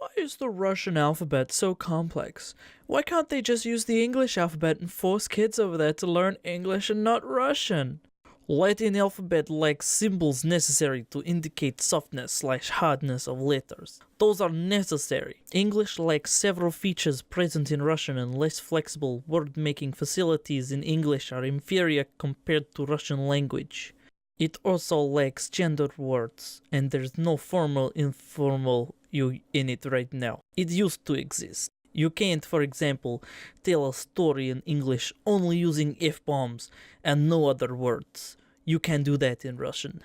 Why is the Russian alphabet so complex? Why can't they just use the English alphabet and force kids over there to learn English and not Russian? Latin alphabet lacks symbols necessary to indicate softness/hardness of letters. Those are necessary. English lacks several features present in Russian, and less flexible word-making facilities in English are inferior compared to Russian language. It also lacks gendered words, and there's no formal informal you in it right now. It used to exist. You can't, for example, tell a story in English only using F-bombs and no other words. You can do that in Russian.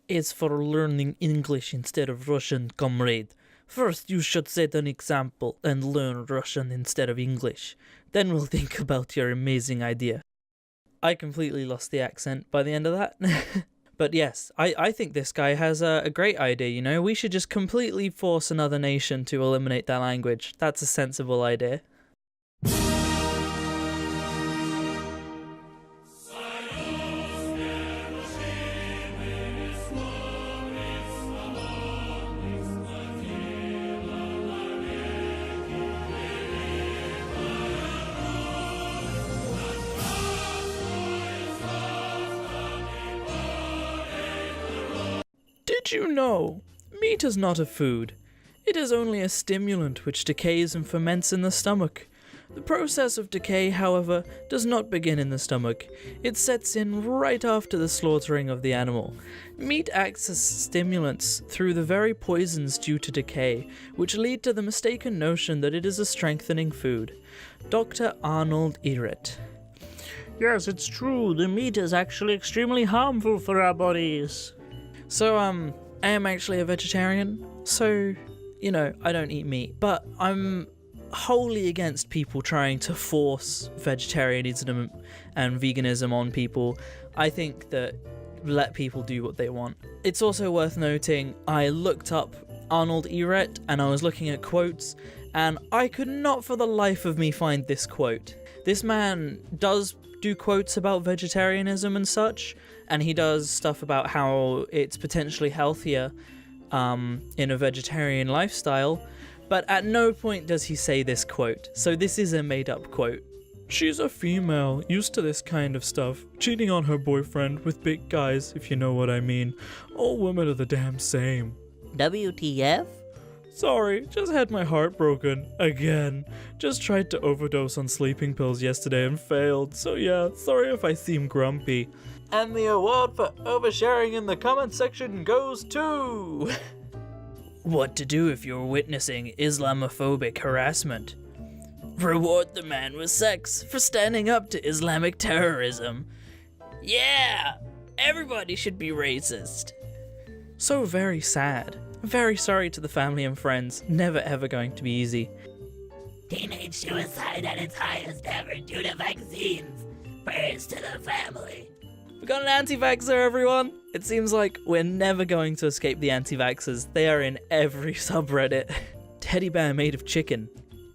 As for learning English instead of Russian, comrade, first you should set an example and learn Russian instead of English. Then we'll think about your amazing idea. I completely lost the accent by the end of that. But yes, I think this guy has a great idea, you know? We should just completely force another nation to eliminate that language. That's a sensible idea. Did you know? Meat is not a food. It is only a stimulant which decays and ferments in the stomach. The process of decay, however, does not begin in the stomach. It sets in right after the slaughtering of the animal. Meat acts as stimulants through the very poisons due to decay, which lead to the mistaken notion that it is a strengthening food. Dr. Arnold Ehret. Yes, it's true. The meat is actually extremely harmful for our bodies. So, I am actually a vegetarian, so, you know, I don't eat meat, but I'm wholly against people trying to force vegetarianism and veganism on people. I think that let people do what they want. It's also worth noting, I looked up Arnold Ehret and I was looking at quotes, and I could not for the life of me find this quote. This man does do quotes about vegetarianism and such, and he does stuff about how it's potentially healthier in a vegetarian lifestyle, but at no point does he say this quote, so this is a made-up quote. She's a female, used to this kind of stuff, cheating on her boyfriend with big guys, if you know what I mean. All women are the damn same. WTF? Sorry, just had my heart broken. Again. Just tried to overdose on sleeping pills yesterday and failed, so yeah, sorry if I seem grumpy. And the award for oversharing in the comment section goes to... What to do if you're witnessing Islamophobic harassment. Reward the man with sex for standing up to Islamic terrorism. Yeah! Everybody should be racist. So very sad. Very sorry to the family and friends. Never ever going to be easy. Teenage suicide at its highest ever due to vaccines. Prayers to the family. We got an anti-vaxxer, everyone! It seems like we're never going to escape the anti-vaxxers. They are in every subreddit. Teddy bear made of chicken.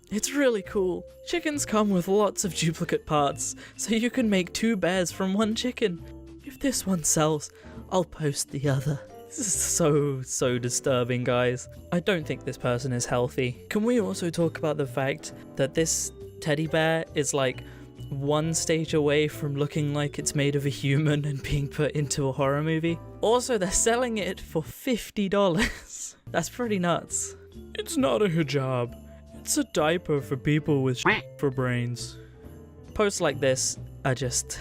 It's really cool. Chickens come with lots of duplicate parts, so you can make 2 bears from 1 chicken. If this one sells, I'll post the other. This is so disturbing, guys. I don't think this person is healthy. Can we also talk about the fact that this teddy bear is like 1 stage away from looking like it's made of a human and being put into a horror movie? Also, they're selling it for $50. That's pretty nuts. It's not a hijab. It's a diaper for people with for brains. Posts like this are just...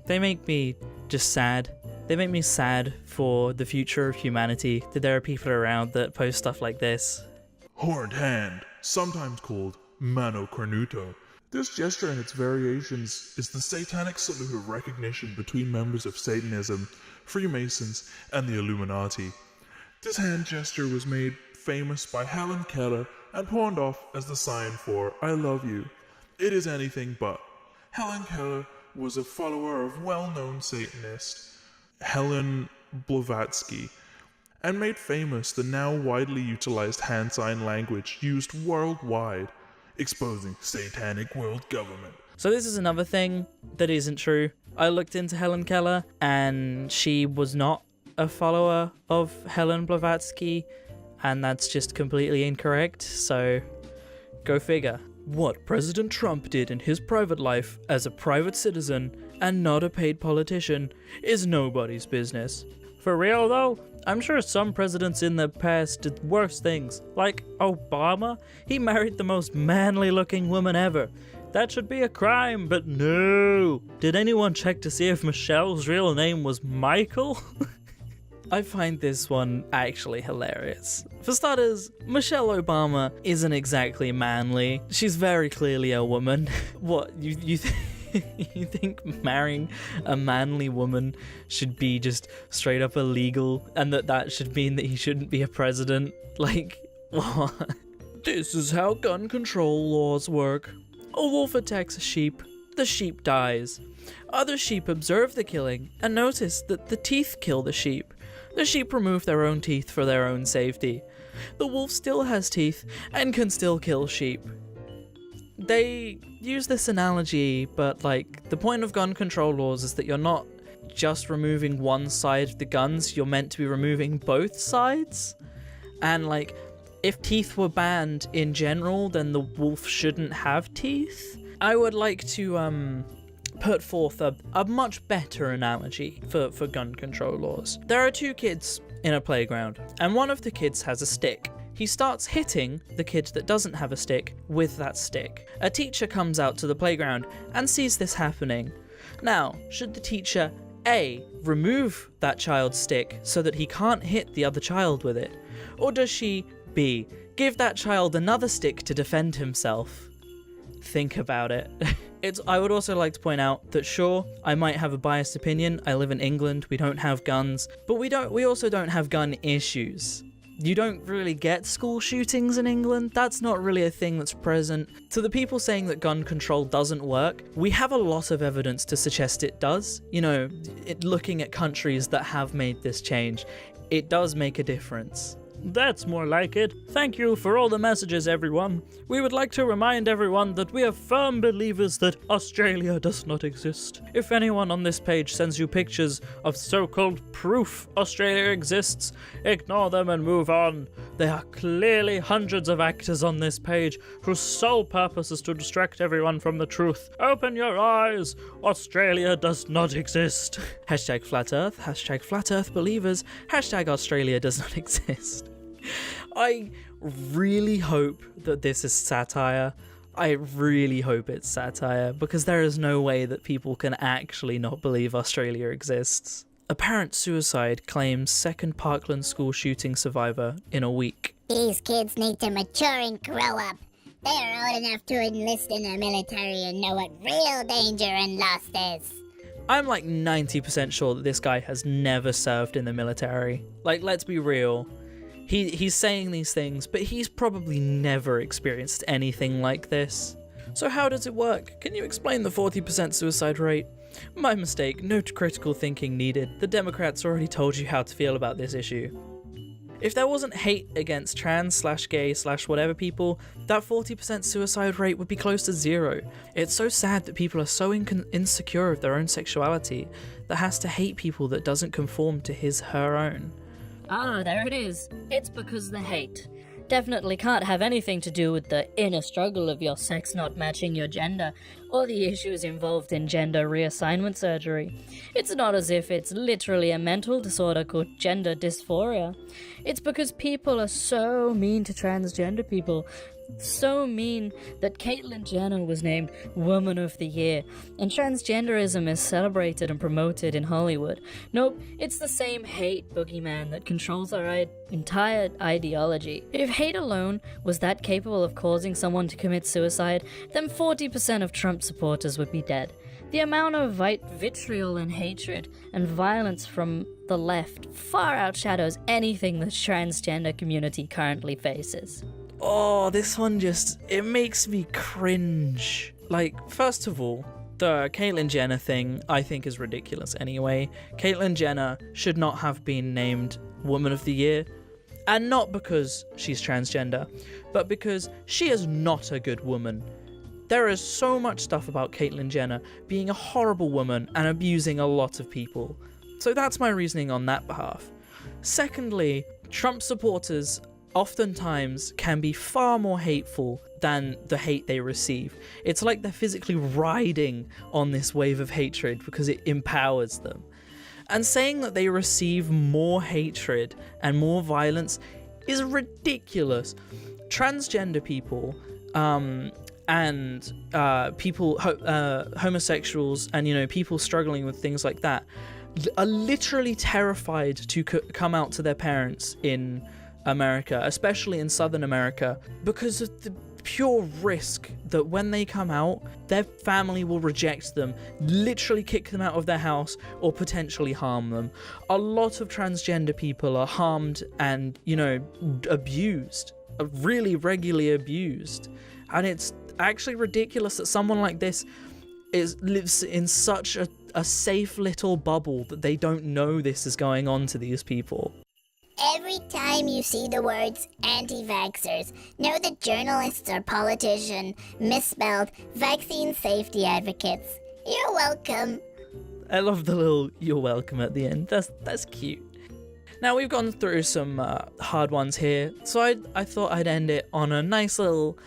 they make me just sad. They make me sad for the future of humanity, that there are people around that post stuff like this. Horned hand, sometimes called mano cornuto. This gesture and its variations is the satanic salute of recognition between members of Satanism, Freemasons, and the Illuminati. This hand gesture was made famous by Helen Keller and pawned off as the sign for I love you. It is anything but. Helen Keller was a follower of well-known Satanist Helen Blavatsky, and made famous the now widely utilized hand sign language used worldwide, exposing satanic world government. So this is another thing that isn't true. I looked into Helen Keller, and she was not a follower of Helen Blavatsky. and that's just completely incorrect, so go figure. What President Trump did in his private life as a private citizen and not a paid politician is nobody's business. For real though, I'm sure some presidents in the past did worse things. Like Obama, he married the most manly looking woman ever. That should be a crime, but no. Did anyone check to see if Michelle's real name was Michael? I find this one actually hilarious. For starters, Michelle Obama isn't exactly manly. She's very clearly a woman. What, you think marrying a manly woman should be just straight up illegal, and that should mean that he shouldn't be a president? Like, what? This is how gun control laws work. A wolf attacks a sheep. The sheep dies. Other sheep observe the killing and notice that the teeth kill the sheep. The sheep remove their own teeth for their own safety. The wolf still has teeth and can still kill sheep. They use this analogy, but like, the point of gun control laws is that you're not just removing one side of the guns, you're meant to be removing both sides. And like, if teeth were banned in general, then the wolf shouldn't have teeth. I would like to put forth a much better analogy for gun control laws. There are two kids in a playground, and one of the kids has a stick. He starts hitting the kid that doesn't have a stick with that stick. A teacher comes out to the playground and sees this happening. Now, should the teacher A, remove that child's stick so that he can't hit the other child with it? Or does she B, give that child another stick to defend himself? Think about it. I would also like to point out that sure, I might have a biased opinion. I live in England, we don't have guns, but we also don't have gun issues. You don't really get school shootings in England. That's not really a thing that's present. To the people saying that gun control doesn't work, we have a lot of evidence to suggest it does. You know, looking at countries that have made this change, it does make a difference. That's more like it. Thank you for all the messages, everyone. We would like to remind everyone that we are firm believers that Australia does not exist. If anyone on this page sends you pictures of so-called proof Australia exists, ignore them and move on. There are clearly hundreds of actors on this page whose sole purpose is to distract everyone from the truth. Open your eyes. Australia does not exist. Hashtag flat earth, hashtag flat earth believers, hashtag Australia does not exist. I really hope that this is satire. I really hope it's satire, because there is no way that people can actually not believe Australia exists. Apparent suicide claims second Parkland school shooting survivor in a week. These kids need to mature and grow up. They are old enough to enlist in the military and know what real danger and loss is. I'm like 90% sure that this guy has never served in the military. Like, let's be real. He's saying these things, but he's probably never experienced anything like this. So how does it work? Can you explain the 40% suicide rate? My mistake, no critical thinking needed. The Democrats already told you how to feel about this issue. If there wasn't hate against trans/gay/whatever people, that 40% suicide rate would be close to zero. It's so sad that people are so insecure of their own sexuality that has to hate people that doesn't conform to her own. Ah, there it is. It's because the hate. Definitely can't have anything to do with the inner struggle of your sex not matching your gender, or the issues involved in gender reassignment surgery. It's not as if it's literally a mental disorder called gender dysphoria. It's because people are so mean to transgender people. So mean that Caitlyn Jenner was named Woman of the Year, and transgenderism is celebrated and promoted in Hollywood. Nope, it's the same hate boogeyman that controls our entire ideology. If hate alone was that capable of causing someone to commit suicide, then 40% of Trump supporters would be dead. The amount of vitriol and hatred and violence from the left far outshadows anything the transgender community currently faces. Oh, this one it makes me cringe. Like, first of all, the Caitlyn Jenner thing I think is ridiculous anyway. Caitlyn Jenner should not have been named Woman of the Year. And not because she's transgender, but because she is not a good woman. There is so much stuff about Caitlyn Jenner being a horrible woman and abusing a lot of people. So that's my reasoning on that behalf. Secondly, Trump supporters oftentimes can be far more hateful than the hate they receive. It's like they're physically riding on this wave of hatred because it empowers them. And saying that they receive more hatred and more violence is ridiculous. Transgender people and people, homosexuals, and, you know, people struggling with things like that are literally terrified to come out to their parents in America, especially in Southern America, because of the pure risk that when they come out, their family will reject them, literally kick them out of their house, or potentially harm them. A lot of transgender people are harmed and, you know, abused, really regularly abused. And it's actually ridiculous that someone like this lives in such a safe little bubble that they don't know this is going on to these people. Every time you see the words anti-vaxxers, know that journalists or politicians misspelled vaccine safety advocates. You're welcome. I love the little "you're welcome" at the end. That's cute. Now, we've gone through some hard ones here, so I thought I'd end it on a nice little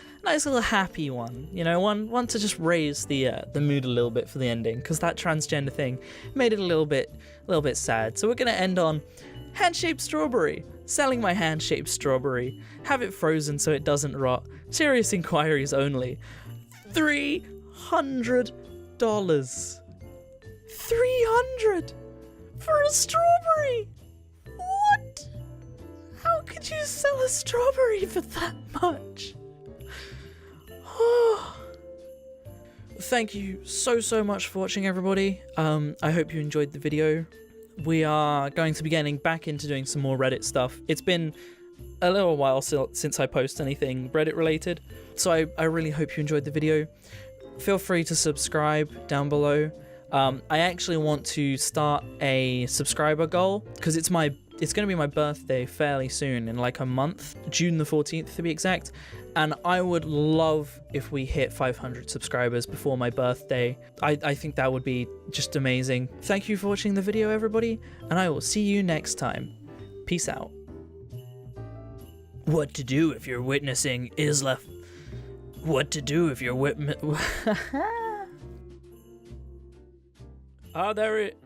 happy one. You know, one to just raise the mood a little bit for the ending, because that transgender thing made it a little bit sad. So we're gonna end on hand-shaped strawberry. Selling my hand-shaped strawberry. Have it frozen so it doesn't rot. Serious inquiries only. $300. $300 for a strawberry. What? How could you sell a strawberry for that much? Oh. Thank you so much for watching, everybody. I hope you enjoyed the video. We are going to be getting back into doing some more Reddit stuff. It's been a little while since I post anything Reddit related, so I really hope you enjoyed the video. Feel free to subscribe down below. I actually want to start a subscriber goal, because it's going to be my birthday fairly soon, in like a month, June the 14th to be exact, and I would love if we hit 500 subscribers before my birthday. I think that would be just amazing. Thank you for watching the video, everybody, and I will see you next time. Peace out. What to do if you're witnessing What to do if you're there it